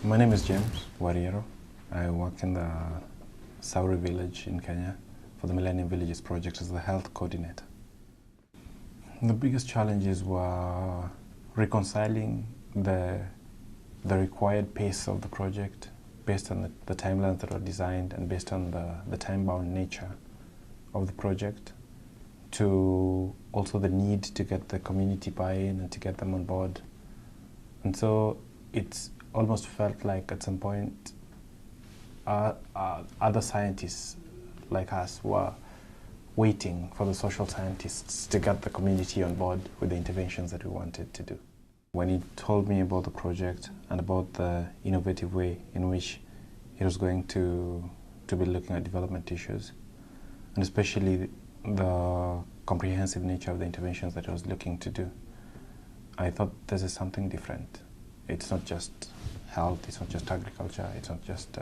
My name is James Wariero. I work in the Sauri village in Kenya for the Millennium Villages project as the health coordinator. The biggest challenges were reconciling the required pace of the project based on the timelines that were designed and based on the time-bound nature of the project, to also the need to get the community buy-in and to get them on board. And so it's almost felt like at some point other scientists like us were waiting for the social scientists to get the community on board with the interventions that we wanted to do. When he told me about the project and about the innovative way in which he was going to be looking at development issues, and especially the comprehensive nature of the interventions that he was looking to do, I thought this is something different. It's not just health, it's not just agriculture, it's not just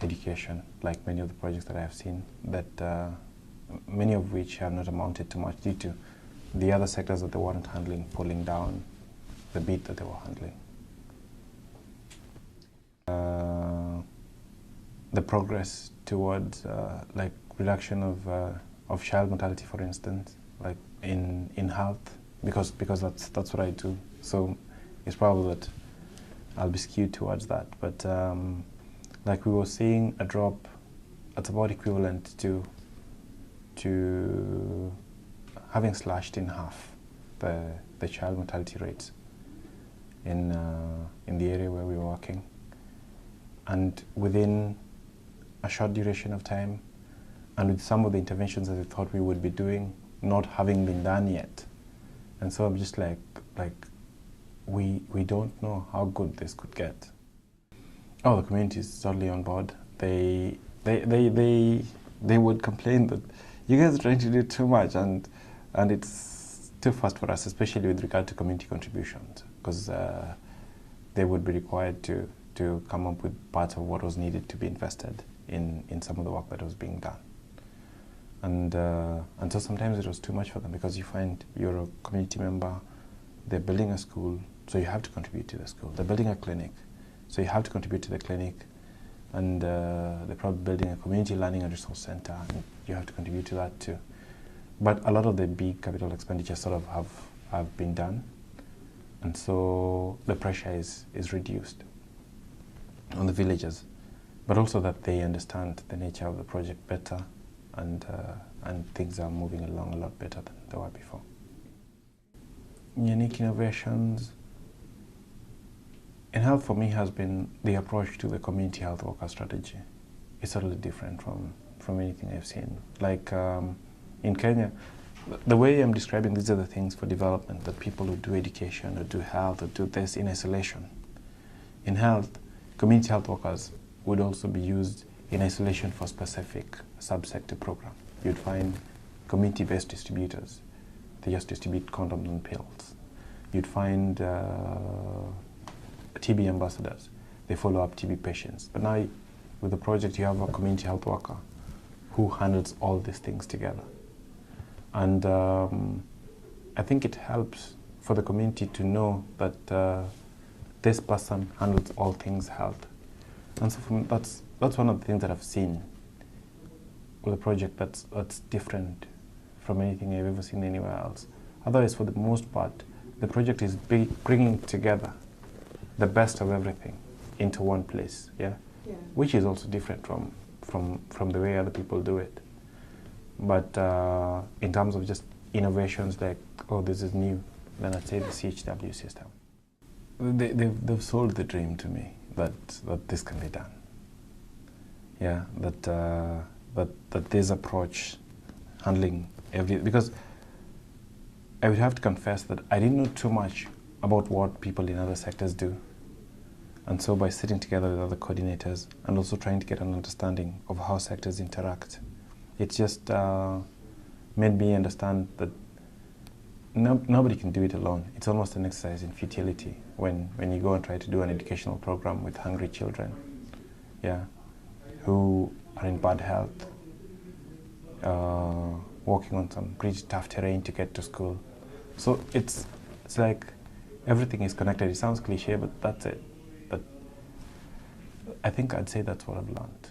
education, like many of the projects that I have seen, that many of which have not amounted to much due to the other sectors that they weren't handling pulling down the beat that they were handling. The progress towards like reduction of child mortality, for instance, like in health, because that's what I do. So it's probably that I'll be skewed towards that. But like we were seeing a drop that's about equivalent to having slashed in half the child mortality rates in the area where we were working, and within a short duration of time, and with some of the interventions that I thought we would be doing not having been done yet. And so I'm just like we don't know how good this could get. Oh, the community is totally on board. They would complain that you guys are trying to do too much and it's too fast for us, especially with regard to community contributions, because they would be required to come up with parts of what was needed to be invested in some of the work that was being done. And so sometimes it was too much for them, because you find you're a community member, they're building a school, so you have to contribute to the school. They're building a clinic, so you have to contribute to the clinic. And they're probably building a community learning and resource center, and you have to contribute to that too. But a lot of the big capital expenditures sort of have been done, and so the pressure is reduced on the villagers, but also that they understand the nature of the project better, and things are moving along a lot better than they were before. Unique innovations in health for me has been the approach to the community health worker strategy. It's totally different from anything I've seen. Like in Kenya, the way I'm describing these are the things for development that people who do education or do health or do this in isolation. In health, community health workers would also be used in isolation for specific subsector program. You'd find community-based distributors. They just distribute condoms and pills. You'd find TB ambassadors. They follow up TB patients. But now with the project, you have a community health worker who handles all these things together. And I think it helps for the community to know that this person handles all things health. And so for me, that's one of the things that I've seen with a project that's different from anything I've ever seen anywhere else. Otherwise, for the most part, the project is bringing together the best of everything into one place, yeah? Which is also different from the way other people do it. But in terms of just innovations like, oh, this is new, then I'd say the CHW system. They've sold the dream to me that this can be done. Yeah, that this approach handling because I would have to confess that I didn't know too much about what people in other sectors do. And so by sitting together with other coordinators and also trying to get an understanding of how sectors interact, it just made me understand that nobody can do it alone. It's almost an exercise in futility when you go and try to do an educational program with hungry children, yeah, who are in bad health, walking on some pretty tough terrain to get to school. So it's like everything is connected. It sounds cliche, but that's it. But I think I'd say that's what I've learned.